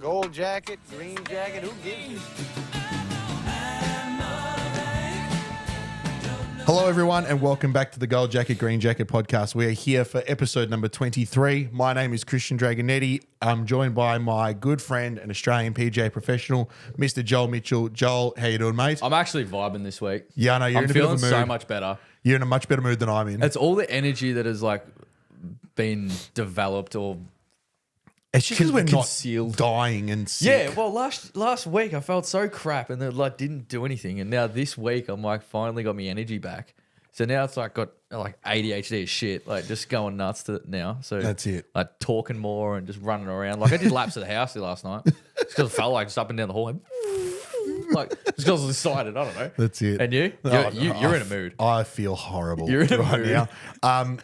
Gold jacket, green jacket, who gives you? Hello, everyone, and welcome back to the Gold Jacket, Green Jacket podcast. We are here for episode number 23. My name is Christian Dragonetti. I'm joined by my good friend and Australian PGA professional, Mr. Joel Mitchell. Joel, how you doing, mate? I'm actually vibing this week. Yeah, I know. You're I'm in a bit of a feeling mood. so much better. You're in a much better mood than I'm in. It's all the energy that has like been developed or It's just because we're concealed. not dying and sick. yeah. Well, last week I felt so crap and then like didn't do anything, and now this week I'm like finally got my energy back. So now it's like got like ADHD as shit, like just going nuts to now. So That's it. Like talking more and just running around. Like I did laps of the house last night just because I felt like just up and down the hall. Like just because I was excited. I don't know. That's it. And you? You're in a mood. I feel horrible You're in a right mood. now. I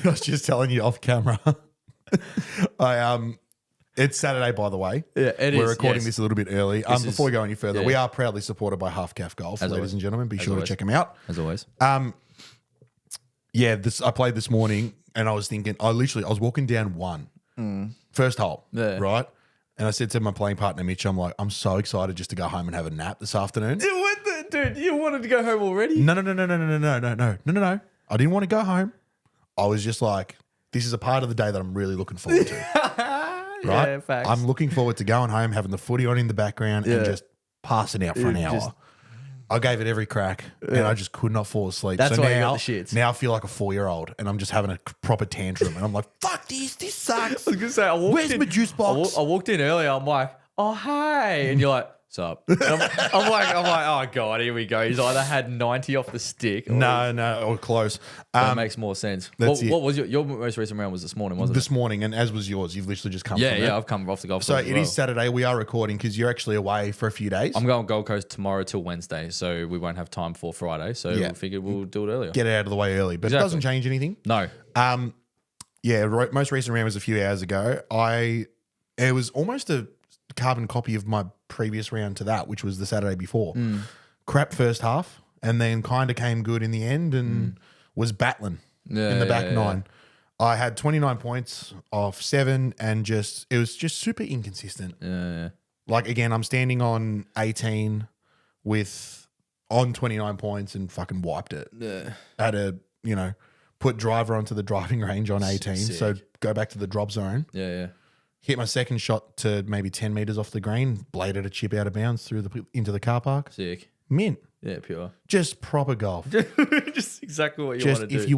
was just telling you off camera. It's Saturday, by the way. Yeah, it We're is, recording yes. this a little bit early. This Before we is- go any further, yeah. we are proudly supported by Halfcaf Golf, As ladies always. and gentlemen. Be As sure always. to check them out. As always. Yeah, I played this morning, and I was thinking, I was walking down first hole, Yeah. right? And I said to my playing partner, Mitch, I'm like, I'm so excited just to go home and have a nap this afternoon. Dude, you wanted to go home already? No. I didn't want to go home. I was just like, this is a part of the day that I'm really looking forward to. Right? Yeah, facts. I'm looking forward to going home, having the footy on in the background, and Yeah. just passing out for an Yeah, hour. just- I gave it every crack, and I just could not fall asleep. That's so why you now, got the shits. now I feel like a 4-year-old, and I'm just having a proper tantrum, and I'm like, "Fuck this! This sucks." I was gonna say, I walked Where's in, my juice box? I walked in earlier. I'm like, oh hey, and you're like, what's up? And I'm like, oh god, here we go. He's either had 90 off the stick. Or No, or close. that makes more sense. that's it. What was your most recent round? Was this morning, wasn't This morning, and as was yours, you've literally just come. it? from Yeah, it. I've come off the golf So course. it is Saturday. We are recording because you're actually away for a few days. I'm going Gold Coast tomorrow till Wednesday, so we won't have time for Friday. So Yeah. we figured we'll do it earlier. Get it out of the way early, but it Exactly. doesn't change anything. No, Yeah, most recent round was a few hours ago. It was almost a carbon copy of my previous round to that, which was the Saturday before. Crap first half, and then kind of came good in the end and was battling in the back nine. I had 29 points off 7, and it was just super inconsistent. yeah. Like, again, I'm standing on 18 on 29 points and fucking wiped it. Yeah. I had to, put driver onto the driving range on 18. So go back to the drop zone. Yeah. Hit my second shot to maybe 10 meters off the green, bladed a chip out of bounds into the car park. Sick. Mint. Yeah, pure. Just proper golf. Just exactly what you Just want to do. if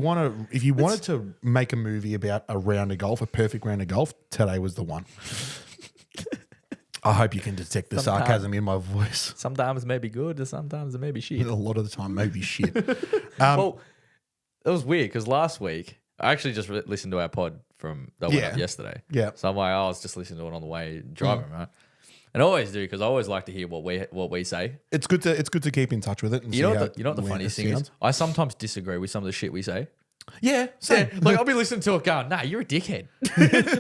you wanted to make a movie about a round of golf, a perfect round of golf, today was the one. I hope you can detect the Sometimes- sarcasm in my voice. Sometimes it may be good, and sometimes it may be shit. A lot of the time, maybe shit. Well, it was weird because last week I actually just listened to our pod that went up yesterday. Yeah. So I'm like, I was just listening to it on the way driving, right? And I always do because I always like to hear what we say. It's good to keep in touch with it. And You know see what the where funniest it thing is? sounds. I sometimes disagree with some of the shit we say. Yeah, same. Yeah, like I'll be listening to it going, nah, you're a dickhead.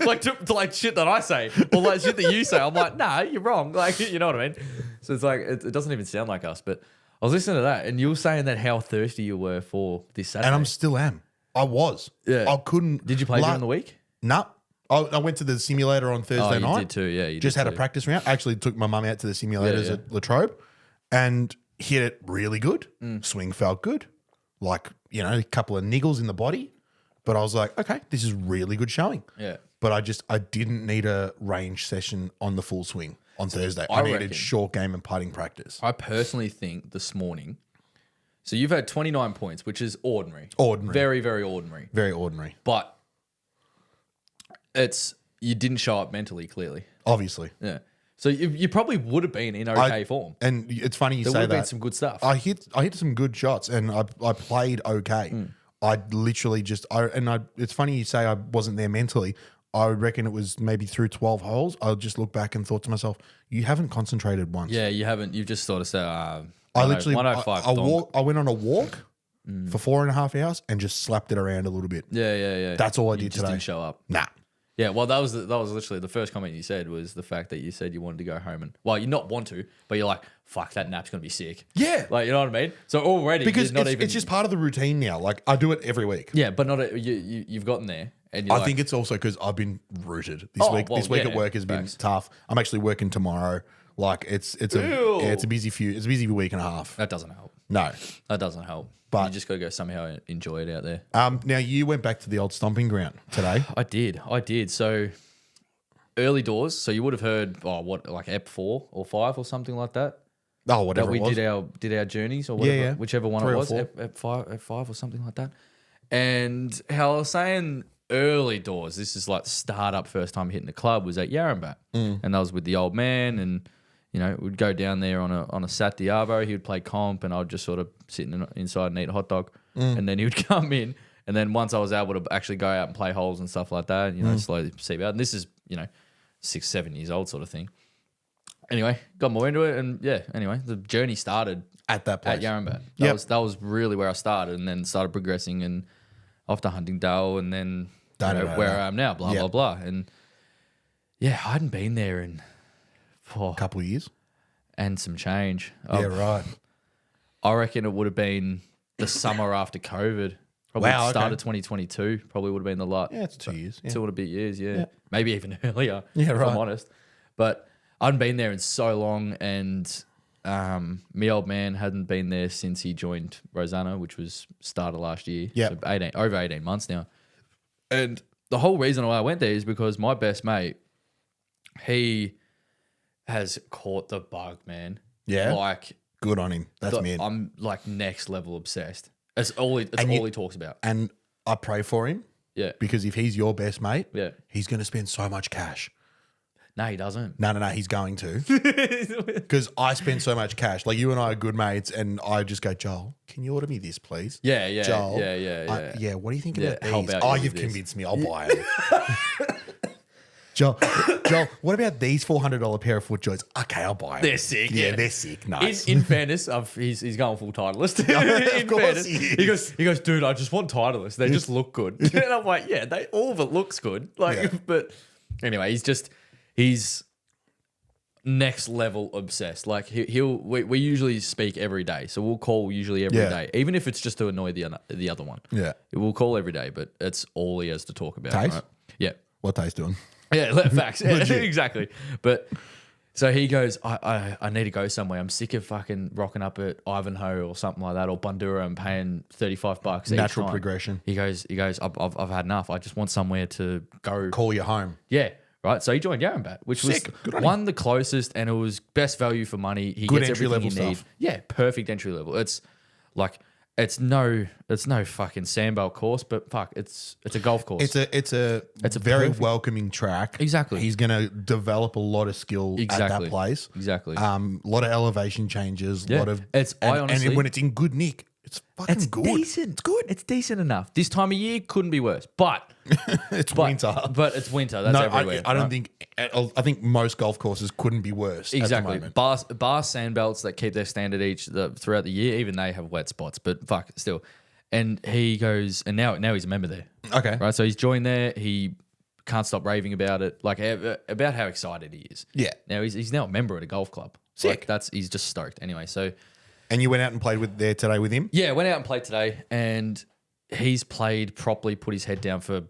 like to like shit that I say or like shit that you say. I'm like, nah, you're wrong. Like, you know what I mean? So it's like, it doesn't even sound like us. But I was listening to that and you were saying that how thirsty you were for this Saturday. And I'm still am. I was. Yeah. I couldn't. Did you play during the week? No. I went to the simulator on Thursday you night. did too. Yeah, you Just did had a too. practice round. Actually took my mum out to the simulators Yeah. at Latrobe and hit it really good. Swing felt good. Like, a couple of niggles in the body. But I was like, okay, this is really good showing. Yeah. But I didn't need a range session on the full swing on Thursday. I needed reckon- short game and putting practice. I personally think this morning, so you've had 29 points, which is ordinary. Ordinary. Very, very ordinary. Very ordinary. But you didn't show up mentally, clearly. Obviously. Yeah. So you probably would have been in okay form. And it's funny you There would say have been that. some good stuff. I hit some good shots and I played okay. I literally it's funny you say I wasn't there mentally. I reckon it was maybe through 12 holes. I just looked back and thought to myself, you haven't concentrated once. Yeah, you haven't. You've just sort of said, I literally, 105 I went on a walk for 4.5 hours and just slapped it around a little bit. Yeah. That's all I You did just today. didn't show up. Nah. Yeah, well, that was literally the first comment you said was the fact that you said you wanted to go home and you not want to, but you're like, fuck, that nap's gonna be sick. Yeah. Like, you know what I mean? So already Because you're not even. it's just part of the routine now. Like I do it every week. Yeah, but not you've gotten there And you're I think it's also because I've been rooted this Oh, week. well, This week yeah, at work has been facts. tough. I'm actually working tomorrow. Like it's Ew. a busy week and a half. that doesn't help. No. That doesn't help. But- you just got to go somehow enjoy it out there. Now you went back to the old stomping ground today. I did. So early doors. So you would have heard, like Ep 4 or 5 or something like that. Oh, whatever That we it was. did our journeys or whatever, yeah. whichever one 3 it or was, 4. Ep 5 or something like that. And how I was saying early doors, this is like startup first time hitting the club, was at Yarrambat. And I was with the old man, and we'd go down there on a Saturday arvo. He would play comp, and I'd just sort of sit inside and eat a hot dog. And then he would come in, and then once I was able to actually go out and play holes and stuff like that, slowly see about. And this is 6-7 years old sort of thing. Anyway, got more into it, and anyway, the journey started At that place. at Yarrambat. Yep. That was really where I started, and then started progressing and off to Huntingdale, and then where I am now, blah, blah, blah. And I hadn't been there in A couple of years. and some change. Yeah, right. I reckon it would have been the summer after COVID. Probably Wow, the start okay. of 2022. Probably would have been the lot. Yeah, it's 2 years. Yeah. 2 and a bit years, yeah. Maybe even earlier, Yeah, if right. I'm honest. But I hadn't been there in so long, and me old man hadn't been there since he joined Rosanna, which was start of last year. Yep. So over 18 months now. And the whole reason why I went there is because my best mate, he has caught the bug, man. Yeah? Like, Good on him. That's me. I'm like next level obsessed. That's all he talks about. And I pray for him Yeah. because if he's your best mate, Yeah. he's going to spend so much cash. No, he doesn't. No, he's going to. Because I spend so much cash. Like you and I are good mates, and I just go, Joel, can you order me this, please? Yeah. Joel, Yeah. what do you think Yeah, about how these? about Oh, you you've with this? convinced me. I'll buy it. Joel, what about these $400 pair of foot joints? Okay, I'll buy them. They're sick. Yeah, they're sick. Nice. In fairness, he's going full Titleist. In course fairness, he is. he goes, dude, I just want Titleist. They just look good. And I'm like, yeah, all of it looks good. Like, Yeah. but anyway, he's next level obsessed. Like we usually speak every day, so we'll call usually every day, even if it's just to annoy the other one. Yeah. We'll call every day, but it's all he has to talk about. Taste? Right? Yeah. What Tate's doing? Yeah, facts. Yeah, exactly. But so he goes, I need to go somewhere. I'm sick of fucking rocking up at Ivanhoe or something like that, or Bundura and paying $35 each Natural time. progression. He goes, I've had enough. I just want somewhere to go. Call you home. Yeah. Right. So he joined Yarrambat, which Sick. Good was on one the closest, and it was best value for money. He Good gets entry everything level you need. stuff. Yeah, perfect entry level. It's like it's no fucking sandbell course, but fuck, it's a golf course. It's a It's a very perfect- welcoming track. Exactly. He's going to develop a lot of skill at Exactly. that place. Exactly. A lot of elevation changes. Yeah. Lot of I and honestly- when it's in good nick, it's fucking It's good. decent. It's good. It's decent enough. This time of year couldn't be worse. But It's winter. But it's winter. That's No, everywhere. I don't right? think. I think most golf courses couldn't be worse. Exactly. At the moment. Bar sand belts that keep their standard throughout the year. Even they have wet spots. But fuck, still. And he goes, and now he's a member there. Okay. Right. So he's joined there. He can't stop raving about it. Like about how excited he is. Yeah. Now he's now a member at a golf club. Sick. Like he's just stoked. Anyway, so. And you went out and played there today with him. Yeah, went out and played today, and he's played properly, put his head down for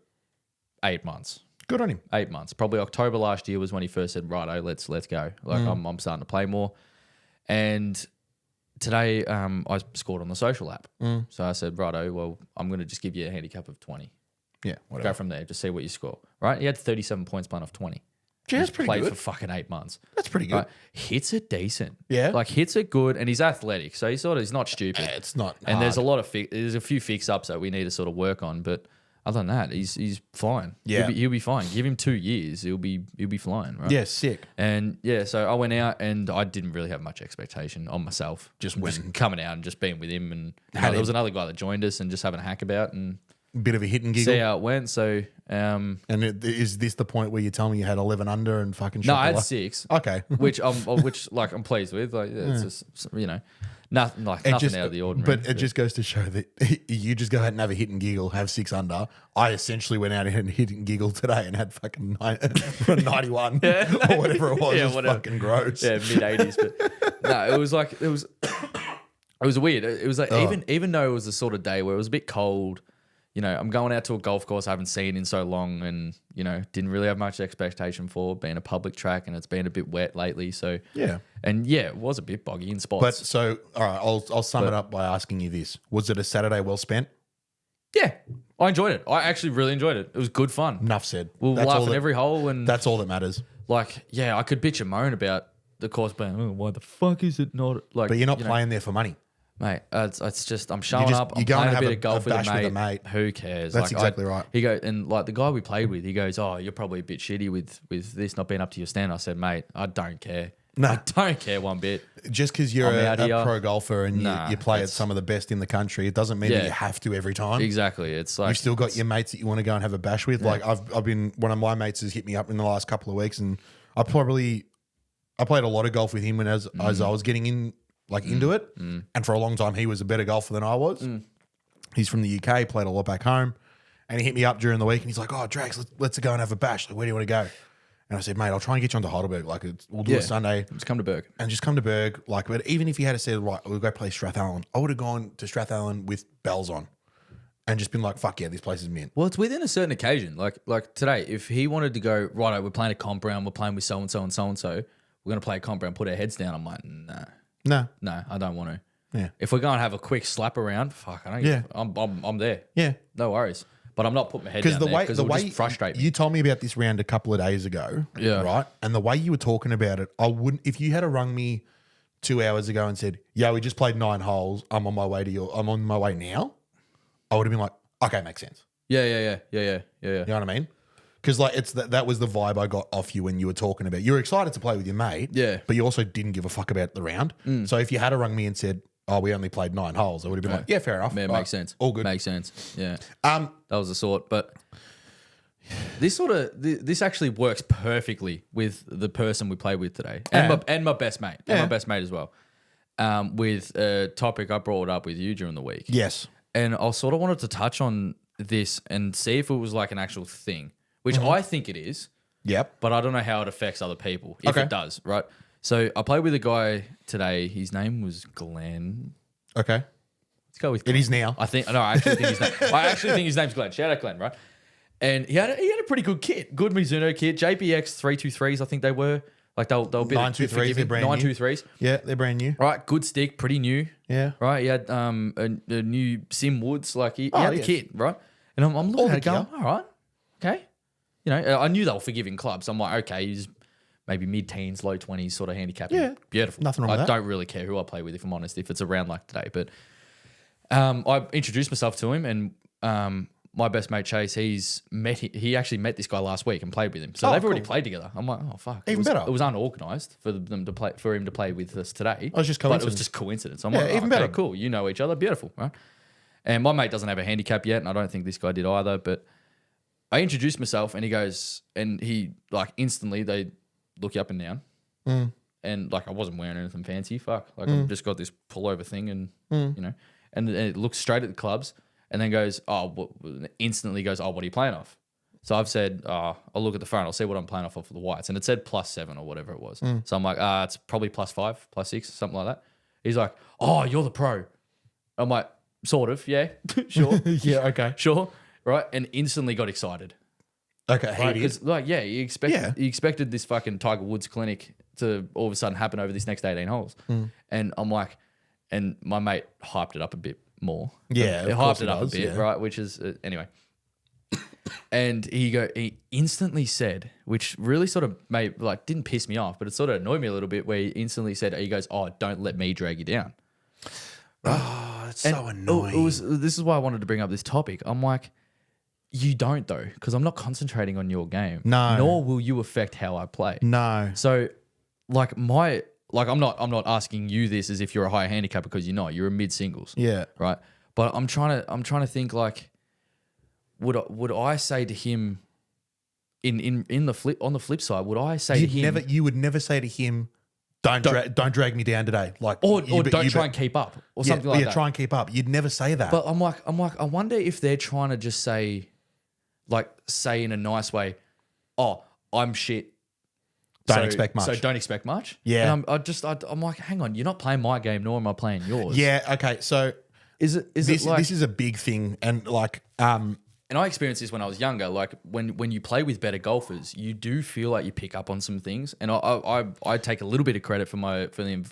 8 months. Good on him. 8 months. Probably October last year was when he first said, righto, let's go. Like I'm starting to play more. And today I scored on the social app. So I said, righto, well, I'm going to just give you a handicap of 20. Yeah. Go Whatever. from there, just see what you score. Right? He had 37 points playing off 20. Gee, that's pretty Played good. for fucking 8 months. That's pretty good. Right? Hits are decent. Yeah? Like hits are good, and he's athletic. So he's not stupid. It's not. And there's a hard. lot of there's a few fix ups that we need to sort of work on, but other than that, he's fine. Yeah. he'll be fine. Give him 2 years, he'll be flying, right? Yeah, sick. And yeah, so I went out and I didn't really have much expectation on myself. Just went. coming out and just being with him, and Had there was him. another guy that joined us and just having a hack about and Bit of a hit and giggle. see how it went. So And is this the point where you tell me you had 11 under and fucking no, shot I the had li- 6, Okay. which I'm pleased with. Like it's just, nothing It just, out of the ordinary. But it just goes to show that you just go out and have a hit and giggle, have 6 under. I essentially went out and hit and giggle today and had fucking 91 or whatever it was. Yeah, It was whatever. fucking gross. Yeah, mid-80s. But no, it was it was weird. It was like even though it was the sort of day where it was a bit cold, you know, I'm going out to a golf course I haven't seen in so long, and you know, didn't really have much expectation for being a public track, and it's been a bit wet lately. So Yeah. and yeah, it was a bit boggy in spots. But so, all right, I'll sum it up by asking you this: was it a Saturday well spent? yeah, I enjoyed it. I actually really enjoyed it. It was good fun. Enough said. We were That's all laughing that- every hole, and That's all that matters. like, yeah, I could bitch and moan about the course being, oh, why the fuck is it not like? But you're not you know, playing there for money. mate. It's just I'm showing just- up. you're I'm going playing to a have bit a- of golf a bash with a mate. Who cares? That's exactly right. He goes, and like the guy we played with, he goes, oh, you're probably a bit shitty with this not being up to your standard. I said, mate, I don't care. No. I don't care one bit. Just because you're I'm out a here. pro golfer and Nah, you play at it's- some of the best in the country, it doesn't mean that Yeah. you have to every time. Exactly. It's like You've still got your mates that you want to go and have a bash with. Like I've been, one of my mates has hit me up in the last couple of weeks, and I played a lot of golf with him when as I was getting into it, and for a long time he was a better golfer than I was. He's from the UK, played a lot back home, and he hit me up during the week, and he's like, "Oh, Drax, let's go and have a bash. Like, where do you want to go?" And I said, "Mate, I'll try and get you onto Heidelberg. Like, we'll do a Sunday." just come to Berg. And just come to Berg. Like, but even if he had said, right, we'll go play Strathallan, I would have gone to Strathallan with bells on and just been like, fuck yeah, this place is mint. Well, it's within a certain occasion. Like today, if he wanted to go, right, we're playing a comp round, we're playing with so and so and so and so, we're gonna play a comp round, put our heads down. I'm like, No. no, I don't want to. Yeah. If we're going to have a quick slap around, fuck, I don't. Yeah. I'm there. Yeah. No worries. But I'm not putting my head Because down the there way because the it would way just frustrate me. you told me about this round a couple of days ago, Yeah. right? And the way you were talking about it, I wouldn't. If you had rung me 2 hours ago and said, "Yeah, we just played 9 holes. I'm on my way now," I would have been like, "Okay, makes sense." Yeah. You know what I mean? Because like that was the vibe I got off you when you were talking about. You were excited to play with your mate, Yeah. but you also didn't give a fuck about the round. So if you had rung me and said, "Oh, we only played 9 holes," I would have been like, "Yeah, fair enough. Yeah, Right, makes sense. All good." Makes sense. Yeah. Um, That was the sort. But this actually works perfectly with the person we played with today, and my best mate, and my best mate as well. With a topic I brought up with you during the week. yes. And I sort of wanted to touch on this and see if it was like an actual thing, which I think it is, Yep. but I don't know how it affects other people, if Okay. it does, right? So I played with a guy today. His name was Glenn. Okay. Let's go with It Glenn. is now. I actually think his name's Glenn. Shout out Glenn, right? And he had a pretty good kit, good Mizuno kit, JPX 323s. I think they were like they'll be 923s, they're brand new. 923s. Yeah, they're brand new. Right, good stick, pretty new. Yeah. Right, he had a new Sim Woods, like he Oh, had the yes. kit, right? And I'm All looking the at it going, gear. all right, okay. You know, I knew they were forgiving clubs. I'm like, okay, he's maybe mid-teens, low 20s sort of handicap. Yeah. Beautiful. Nothing wrong with I that. don't really care who I play with, if I'm honest, if it's around like today. But I introduced myself to him, and my best mate Chase, he actually met this guy last week and played with him. So Oh, they've already cool. played together. I'm like, oh fuck, Even better. It was unorganized for him to play with us today. Oh, it's just But it was coincidence. just coincidence. I'm Yeah, like, oh, even okay, better. cool. You know each other, beautiful, right? And my mate doesn't have a handicap yet, and I don't think this guy did either. But I introduced myself, and he goes, and he like instantly they look you up and down. And like I wasn't wearing anything fancy. Fuck. Like I've just got this pullover thing and you know, and it looks straight at the clubs and then goes, instantly goes, oh, what are you playing off? So I've said, I'll look at the front, I'll see what I'm playing off of for the whites. And it said +7 or whatever it was. So I'm like, it's probably +5, +6, something like that. He's like, oh, you're the pro. I'm like, sort of, yeah, sure. Yeah, okay. Sure. Right. And instantly got excited. Okay, Right, he did. because like he expected this fucking Tiger Woods clinic to all of a sudden happen over this next 18 holes, and I'm like, and my mate hyped it up a bit more. Yeah, it of course hyped it up does, a bit, yeah. right? Which is anyway. And he instantly said, which really sort of didn't piss me off, but it sort of annoyed me a little bit. Where he instantly said, he goes, "Oh, don't let me drag you down." Oh, that's And so annoying. this is why I wanted to bring up this topic. I'm like, you don't though, because I'm not concentrating on your game. No. Nor will you affect how I play. No. So, I'm not asking you this as if you're a higher handicap because you're not. You're a mid singles. Yeah. Right. But I'm trying to think like, would I say to him, on the flip side, would I say to him, You would never say to him, don't drag me down today. Like, or you don't try and keep up or something like that. try and keep up. You'd never say that. But I'm like, I wonder if they're trying to just say in a nice way, oh, I'm shit. Don't expect much. So don't expect much. Yeah. And I'm like, hang on, you're not playing my game, nor am I playing yours. Yeah. Okay. So Is it like this is a big thing, and like And I experienced this when I was younger. Like when you play with better golfers, you do feel like you pick up on some things. And I take a little bit of credit for the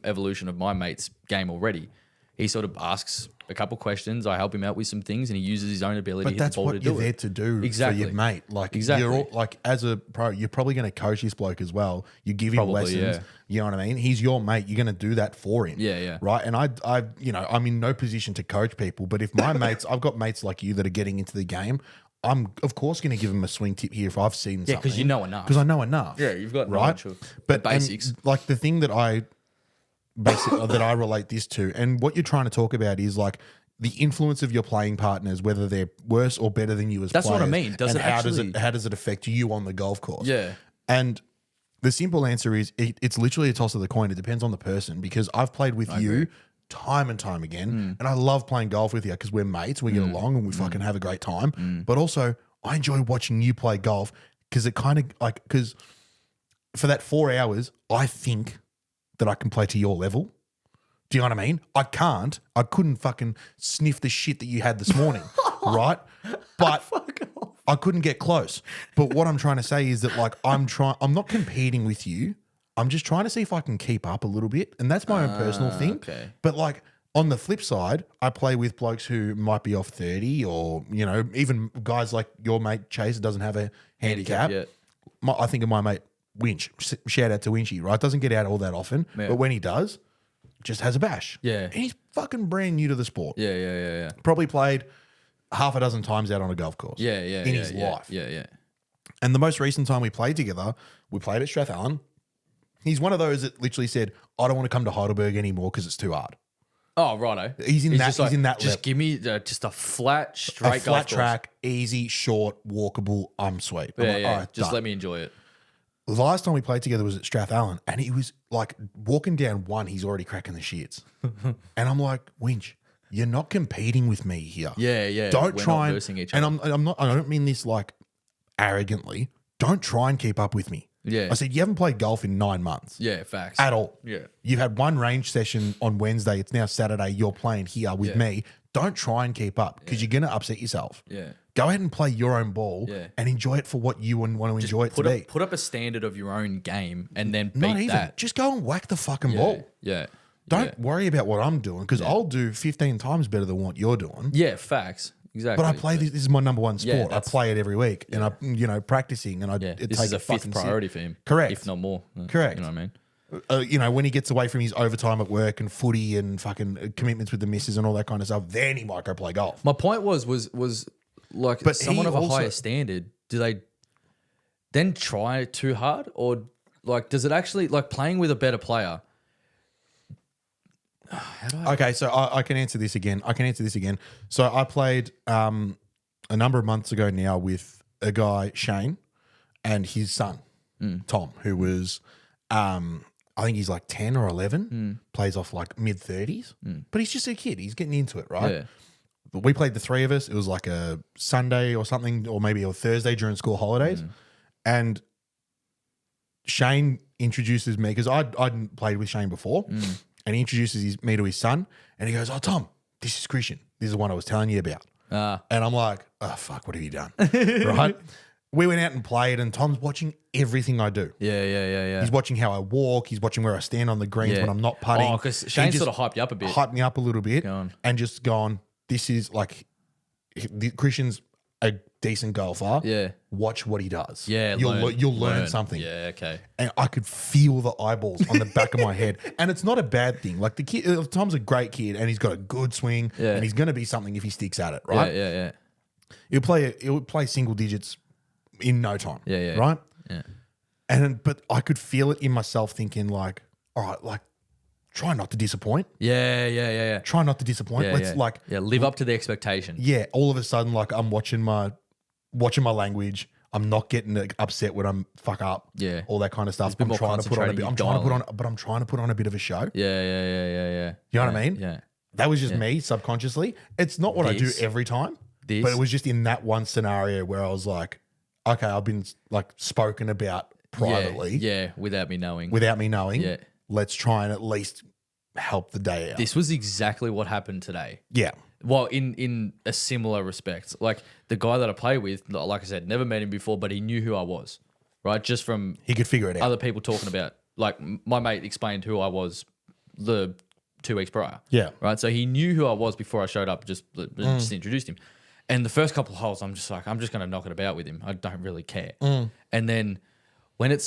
evolution of my mate's game already. He sort of asks a couple questions. I help him out with some things, and he uses his own ability But to hit that's the ball what to do you're there to do Exactly. for your mate. Like Exactly. you're all, like as a pro, you're probably going to coach this bloke as well. You give him Probably, lessons. yeah. You know what I mean? He's your mate. You're going to do that for him. Yeah, yeah. Right. And I'm in no position to coach people. But if my mates, I've got mates like you that are getting into the game. I'm of course going to give them a swing tip here if I've seen something. Yeah, because you know enough. Because I know enough. Yeah, you've got right. knowledge of But the basics. and, like the thing that I basically that I relate this to, and what you're trying to talk about is like the influence of your playing partners, whether they're worse or better than you as That's what I players, mean. Does and it how actually- how does it affect you on the golf course? Yeah. And the simple answer is it's literally a toss of the coin. It depends on the person, because I've played with you time and time again, and I love playing golf with you because we're mates, we get along, and we fucking have a great time. But also, I enjoy watching you play golf because it kind of like, because for that 4 hours, I think that I can play to your level. Do you know what I mean? I can't. I couldn't fucking sniff the shit that you had this morning, right? But I couldn't get close. But what I'm trying to say is that like I'm not competing with you. I'm just trying to see if I can keep up a little bit. And that's my own personal thing. okay. But like on the flip side, I play with blokes who might be off 30, or, you know, even guys like your mate Chase doesn't have a handicap. yeah. I think of my mate Winch. Shout out to Winchy, right? Doesn't get out all that often. Yeah. But when he does, just has a bash. Yeah. And he's fucking brand new to the sport. Yeah. Probably played half a dozen times out on a golf course. Yeah. In his life. Yeah. And the most recent time we played together, we played at Strathallan. He's one of those that literally said, I don't want to come to Heidelberg anymore because it's too hard. Oh, righto. He's in that- just he's in that Just level. give me just a flat, straight A flat golf track, easy, short, walkable, I'm sweet. I'm Course. like, Yeah. all right, Just done. let me enjoy it. The last time we played together was at Strathallan, and he was like walking down one, he's already cracking the shits. And I'm like, Winch, you're not competing with me here. Yeah. Don't We're try not and versing each and other. I don't mean this like arrogantly. Don't try and keep up with me. Yeah. I said, you haven't played golf in 9 months. Yeah, facts. At all. Yeah. You've had one range session on Wednesday. It's now Saturday. You're playing here with me. Don't try and keep up because you're going to upset yourself. Yeah. Go ahead and play your own ball Yeah. and enjoy it for what you want to enjoy it to be. Put up a standard of your own game and then Not beat even. that. Just go and whack the fucking Yeah. ball. Yeah. Don't worry about what I'm doing because I'll do 15 times better than what you're doing. Yeah, facts. Exactly. But I play this. This is my number one Yeah, sport. I play it every week, and I, practicing, and I Yeah. it This take is a it fifth fifth and sixth. priority for him. Correct. If not more. Correct. You know what I mean? When he gets away from his overtime at work and footy and fucking commitments with the missus and all that kind of stuff, then he might go play golf. My point was like But someone he of a also- higher standard, do they then try too hard? Or like does it actually like playing with a better player? Okay, so I can answer this again. So I played a number of months ago now with a guy, Shane, and his son, Tom, who was, I think he's like 10 or 11, plays off like mid 30s, but he's just a kid. He's getting into it, right? Yeah. But we played the three of us. It was like a Sunday or something, or maybe a Thursday during school holidays. And Shane introduces me, because I'd played with Shane before, and he introduces me to his son, and he goes, "Oh, Tom, this is Christian. This is the one I was telling you about." And I'm like, "Oh, fuck, what have you done?" Right? We went out and played, and Tom's watching everything I do. Yeah. He's watching how I walk. He's watching where I stand on the greens when I'm not putting. Oh, because He Shane just sort of hyped you up a bit. hyped me up a little bit, Go on. and just gone, this is like, Christian's a decent golfer. Yeah. Watch what he does. Yeah, You'll learn something. Yeah, okay. And I could feel the eyeballs on the back of my head. And it's not a bad thing. Like the kid, Tom's a great kid and he's got a good swing Yeah. and he's going to be something if he sticks at it, right? Yeah. He'll play single digits in no time. Yeah. Right? Yeah. But I could feel it in myself thinking like, all right, like try not to disappoint. Yeah. Try not to disappoint. Let's like, live up to the expectation. yeah, all of a sudden, like I'm watching my language. I'm not getting upset when I'm fuck up. Yeah. All that kind of stuff. bit I'm more trying to put on a bit. concentrating, I'm trying to put on a bit of a show. Yeah. You know what I mean? Yeah. That was just me subconsciously. It's not what I do This- every time, this- but it was just in that one scenario where I was like, okay, I've been like spoken about privately Yeah, without me knowing. without me knowing. Yeah. Let's try and at least help the day out. This was exactly what happened today. Yeah. Well, in a similar respect, like the guy that I play with, like I said, never met him before, but he knew who I was, right? Just from He could figure it out. other people talking about, like my mate explained who I was the 2 weeks prior. Yeah. Right. So he knew who I was before I showed up, just introduced him. And the first couple of holes, I'm just going to knock it about with him. I don't really care. And then when he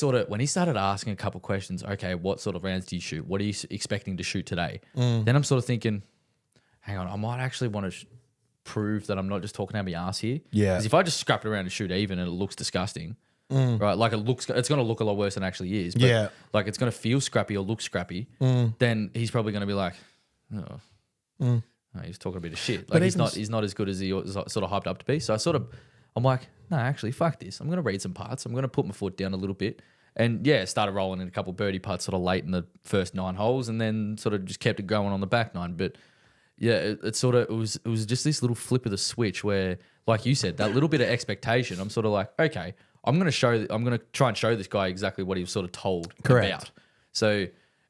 started asking a couple of questions, okay, what sort of rounds do you shoot? What are you expecting to shoot today? Then I'm sort of thinking, hang on, I might actually want to prove that I'm not just talking out my ass here. Yeah. Because if I just scrap it around and shoot even and it looks disgusting, right? Like it's going to look a lot worse than it actually is. But Yeah. like it's going to feel scrappy or look scrappy. Then he's probably going to be like, oh, he's talking a bit of shit. Like he's not as good as he was sort of hyped up to be. So I'm like, no, actually, fuck this. I'm going to read some parts. I'm going to put my foot down a little bit. And yeah, started rolling in a couple birdie putts sort of late in the first 9 holes, and then sort of just kept it going on the back 9. But yeah, it was just this little flip of the switch where, like you said, that little bit of expectation. I'm sort of like, okay, I'm going to try and show this guy exactly what he was sort of told about. So,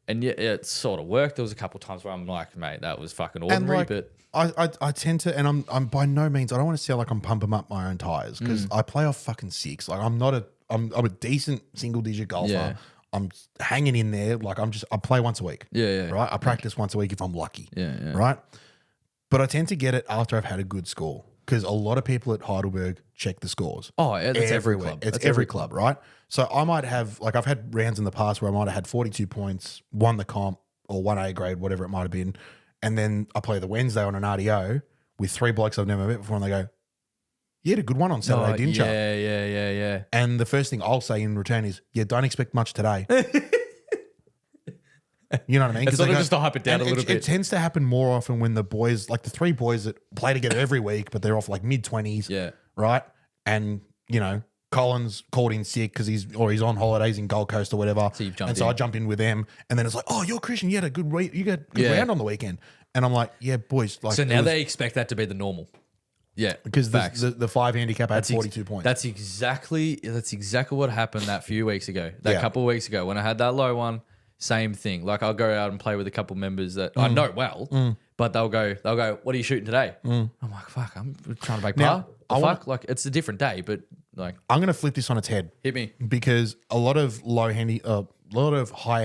and yeah, it sort of worked. There was a couple of times where I'm like, mate, that was fucking ordinary. Like, but I tend to, and I'm by no means, I don't want to sound like I'm pumping up my own tires because I play off fucking 6. Like I'm a decent single digit golfer. Yeah. I'm hanging in there. Like I play once a week. Yeah. Right. I practice once a week if I'm lucky. Yeah. Right. But I tend to get it after I've had a good score because a lot of people at Heidelberg check the scores. Oh, yeah, that's every everywhere. club. It's That's every club, right? So I might have, like, I've had rounds in the past where I might have had 42 points, won the comp or 1A grade, whatever it might have been. And then I play the Wednesday on an RDO with 3 blokes I've never met before, and they go, you had a good one on Saturday, didn't you? Yeah. And the first thing I'll say in return is, yeah, don't expect much today. You know what I mean? It's sort of just to hype it down a little bit. It tends to happen more often when the boys, like the 3 boys that play together every week, but they're off like mid-20s, Yeah. right? And, you know, Collins called in sick because he's on holidays in Gold Coast or whatever. So you've jumped and so I in. jump in with them, and then it's like, oh, you're Christian, you had a good you got a good Yeah. round on the weekend. And I'm like, yeah, boys. Like, So now they expect that to be the normal. Yeah. because facts. the 5 handicap had 42 points. That's exactly what happened that few weeks ago. That Yeah. couple of weeks ago when I had that low one, same thing. Like I'll go out and play with a couple members that I know well, but they'll go, what are you shooting today? I'm like, fuck, I'm trying to make Now, par. I Fuck, like it's a different day, but like I'm going to flip this on its head. hit me. Because a lot of higher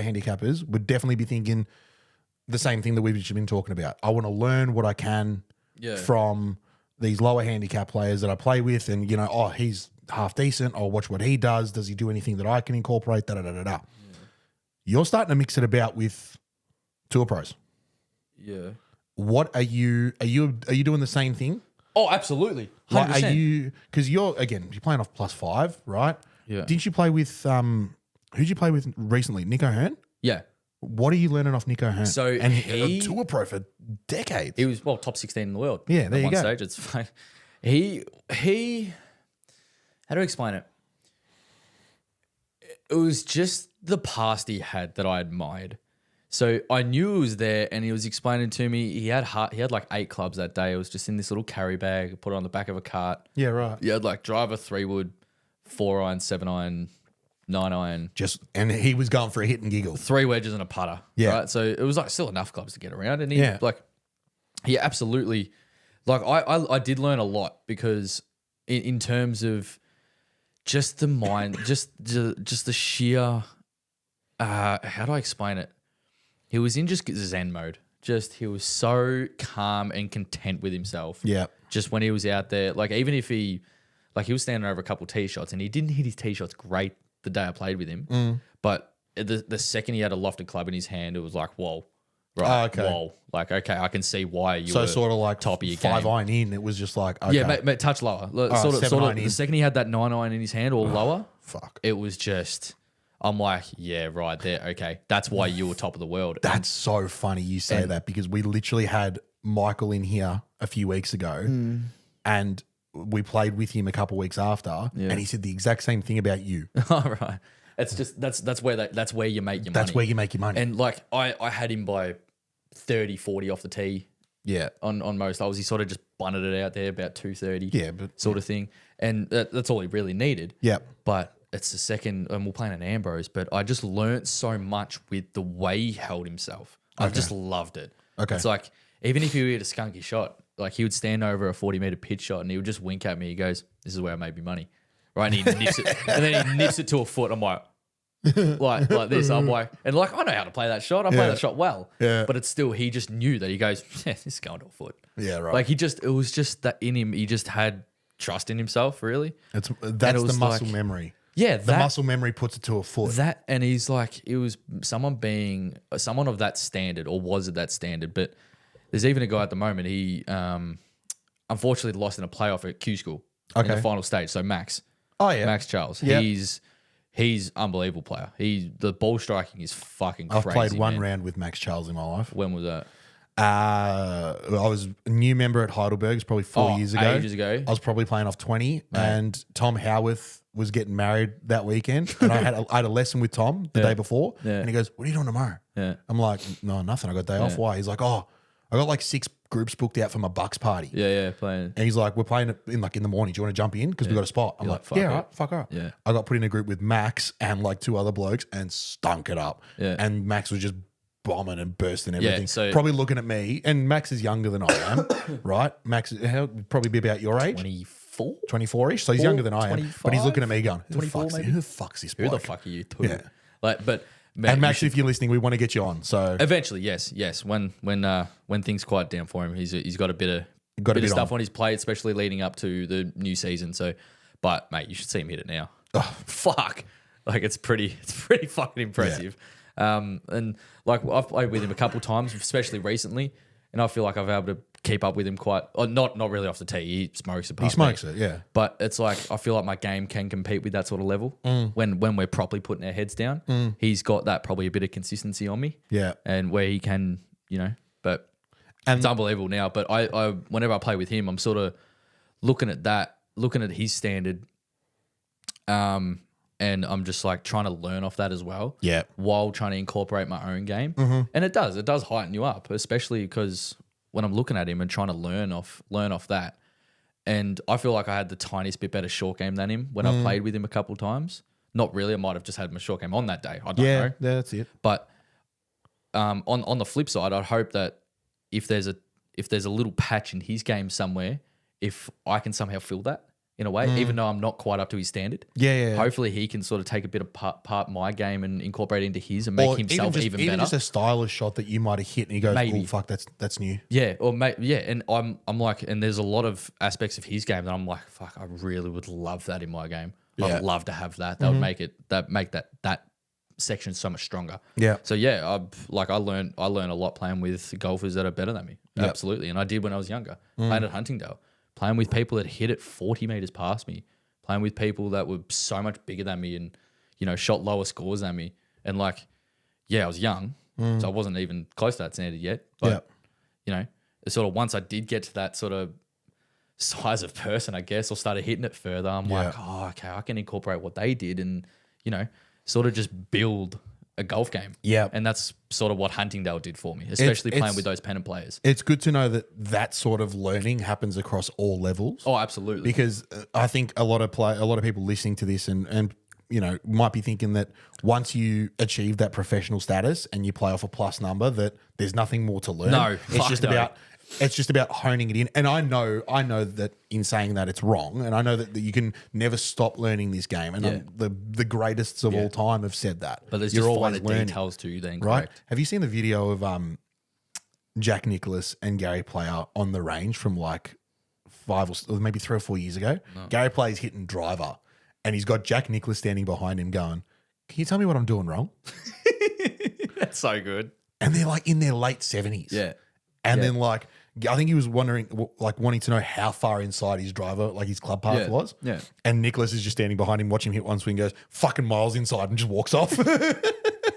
handicappers would definitely be thinking the same thing that we've just been talking about. I want to learn what I can from these lower handicap players that I play with, and he's half decent. I'll watch what he does. Does he do anything that I can incorporate? Da da da da da. You're starting to mix it about with tour pros. Yeah. What are you doing the same thing? Oh, absolutely. 100%. Like, are you, because you're playing off +5, right? Yeah. Didn't you play with who'd you play with recently? Nico Hearn? Yeah. What are you learning off Nico Hearn? So and he- a tour pro for decades. He was top 16 in the world. Yeah, at there you one go. stage. It's fine. He how do I explain it? It was just the past he had that I admired. So I knew it was there, and he was explaining to me he had like 8 clubs that day. It was just in this little carry bag, put it on the back of a cart. Yeah, right. He had like driver, 3-wood, 4-iron, 7-iron, 9-iron, And he was going for a hit and giggle. 3 wedges and a putter. Yeah. Right. So it was like still enough clubs to get around. And Yeah. he absolutely, like I did learn a lot because in terms of just the mind, just the sheer, how do I explain it? He was in just Zen mode. He was so calm and content with himself. Yeah. Just when he was out there, like even if he was standing over a couple tee shots and he didn't hit his tee shots great the day I played with him, but the second he had a lofted club in his hand, it was like, whoa, right, okay. whoa, like okay, I can see why you So were sort of like top of your 5 game. iron in, it was just like, okay. Yeah, mate, touch lower. Sort of 7 iron in. the second he had that 9-iron in his hand or lower, Fuck. it was just, I'm like, yeah, right there, okay, that's why you were top of the world. That's so funny you say that because we literally had Michael in here a few weeks ago and we played with him a couple weeks after and he said the exact same thing about you. All right. It's just that's where you make your money. That's where you make your money. And like I had him by 30, 40 off the tee yeah. on most holes. He sort of just bunted it out there about 230. Yeah, but- sort of thing. And that's all he really needed. Yeah. But it's the second, and we're playing an Ambrose, but I just learnt so much with the way he held himself. I just loved it. Okay. It's like, even if he hit a skunky shot, like he would stand over a 40-meter pitch shot and he would just wink at me. He goes, "This is where I made me money." Right? And he nips it. And then he nips it to a foot. I'm like this. I'm like, and like, I know how to play that shot. I play that shot well. Yeah. But it's still, he just knew that he goes, "Yeah, this is going to a foot." Yeah, right. Like it was just that in him. He just had trust in himself, really. That's it the was muscle like- memory. Yeah. The muscle memory puts it to a foot. That, and he's like, it was someone of that standard, or was it that standard? But there's even a guy at the moment. He unfortunately lost in a playoff at Q School in the final stage. So Max, Max Charles, Yeah. he's unbelievable player. The ball striking is fucking I've crazy. played one man. round with Max Charles in my life. When was that? I was a new member at Heidelberg. It's probably 4 years ago. Ages ago. I was probably playing off 20, and Tom Howarth was getting married that weekend. And I had a lesson with Tom the day before. Yeah. And he goes, "What are you doing tomorrow?" Yeah. I'm like, "No, nothing. I got day off." Why? He's like, "Oh, I got like 6 groups booked out for my Bucks party." Yeah, playing. And he's like, "We're playing it in the morning. Do you want to jump in? Because we got a spot." I'm You're like, like, "Fuck "Yeah, it." right, fuck her." Yeah. I got put in a group with Max and like 2 other blokes and stunk it up. Yeah. And Max was just bombing and bursting everything. so- probably looking at me, and Max is younger than I am, right? Max is probably be about your age, 24? 24-ish. So he's younger than I am, but he's 25? looking at me going, 24 who maybe? the fuck's this Who bloke? the fuck are you? Too? Yeah. Like, but And Max, if you're listening, we want to get you on. So eventually, yes. When things quiet down for him, he's got a bit of Got a bit stuff on. on his plate, especially leading up to the new season. So, but mate, you should see him hit it now. Oh fuck! Like it's pretty fucking impressive. And like I've played with him a couple times, especially recently, and I feel like I've been able to keep up with him quite. Not really off the tee. He smokes it. he smokes it, yeah. But it's like I feel like my game can compete with that sort of level when we're properly putting our heads down. He's got that probably a bit of consistency on me. Yeah. And where he can, but it's unbelievable now. But I whenever I play with him, I'm sort of looking at his standard, and I'm just like trying to learn off that as well. Yeah. While trying to incorporate my own game, and it does heighten you up, especially because when I'm looking at him and trying to learn off that. And I feel like I had the tiniest bit better short game than him when I played with him a couple of times. Not really. I might have just had my short game on that day. I don't know. Yeah, that's it. But on the flip side, I'd hope that if there's a little patch in his game somewhere, if I can somehow fill that in a way, even though I'm not quite up to his standard. Yeah. Hopefully he can sort of take a bit of part my game and incorporate it into his and make Or himself even better. just a stylish shot that you might have hit and he goes, Maybe. "Oh fuck, that's new." Yeah, and I'm like, and there's a lot of aspects of his game that I'm like, fuck, I really would love that in my game. Yeah. I'd love to have that. That would make that section so much stronger. Yeah. So yeah, I learn a lot playing with golfers that are better than me. Yep. Absolutely, and I did when I was younger. Playing at Huntingdale, playing with people that hit it 40 meters past me, playing with people that were so much bigger than me and shot lower scores than me. And like, yeah, I was young, so I wasn't even close to that standard yet. But it's sort of once I did get to that sort of size of person, I guess, or started hitting it further, I'm like, oh, okay, I can incorporate what they did and, sort of just build a golf game. Yeah. And that's sort of what Huntingdale did for me, especially playing with those pennant players. It's good to know that sort of learning happens across all levels. Oh, absolutely. Because I think a lot of people listening to this and might be thinking that once you achieve that professional status and you play off a plus number, that there's nothing more to learn. No, it's just about honing it in. And I know that in saying that it's wrong, and I know that you can never stop learning this game. And the greatest of all time have said that. But there's You're just always finer learning, details too than right? correct. Have you seen the video of Jack Nicklaus and Gary Player on the range from like 5 or maybe 3 or 4 years ago? No. Gary Player's hitting driver, and he's got Jack Nicklaus standing behind him going, "Can you tell me what I'm doing wrong?" That's so good. And they're like in their late 70s. Yeah. And then like, I think he was wanting to know how far inside his driver, like his club path was. Yeah. And Nicholas is just standing behind him, watching him hit one swing, goes, "Fucking miles inside," and just walks off.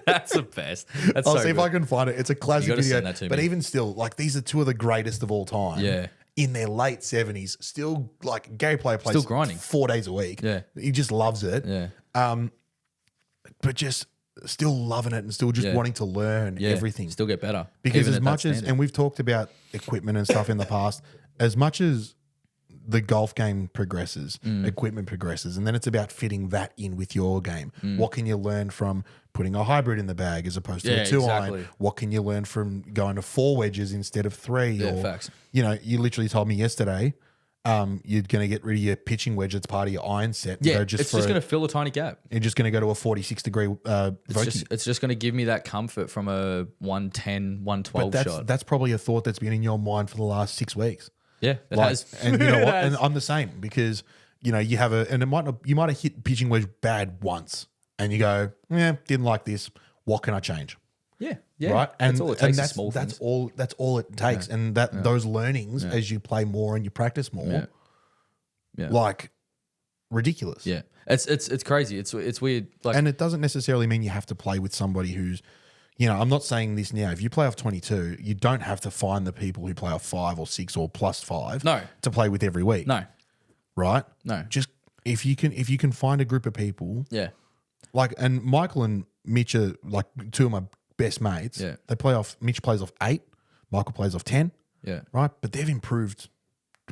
That's the best. That's I'll so see if good. I can find it. It's a classic gotta video. send that to But me. even still, like these are 2 of the greatest of all time. Yeah. In their late 70s, still like Gary Player plays Still grinding. 4 days a week. Yeah. He just loves it. Yeah. But just still loving it and still just wanting to learn everything. Still get better. Because even as at that much as, standard. and we've talked about equipment and stuff in the past, as much as the golf game progresses, equipment progresses, and then it's about fitting that in with your game. What can you learn from putting a hybrid in the bag as opposed to a 2-iron? What can you learn from going to 4 wedges instead of 3? Yeah, or, facts. You know, you literally told me yesterday you're going to get rid of your pitching wedge that's part of your iron set. And Yeah, go it's just going to fill a tiny gap. You're just going to go to a 46-degree vokey. It's just going to give me that comfort from a 110, 112 But shot. that's probably a thought that's been in your mind for the last 6 weeks. Yeah, it has. And you know It what? has. And I'm the same because you know you have and you might have hit pitching wedge bad once, and you go, yeah, didn't like this. What can I change? Yeah, yeah. Right, and that's all it takes. and is small that's things. that's all it takes, and those learnings as you play more and you practice more, Yeah. like ridiculous. Yeah, it's crazy. It's weird. Like, And it doesn't necessarily mean you have to play with somebody who's, you know, I'm not saying this now. If you play off 22, you don't have to find the people who play off 5 or 6 or +5 No. to play with every week. no, Right? No. Just if you can find a group of people yeah, like, and Michael and Mitch are like 2 of my best mates. Yeah. They play off, Mitch plays off 8, Michael plays off 10. yeah, Right? But they've improved.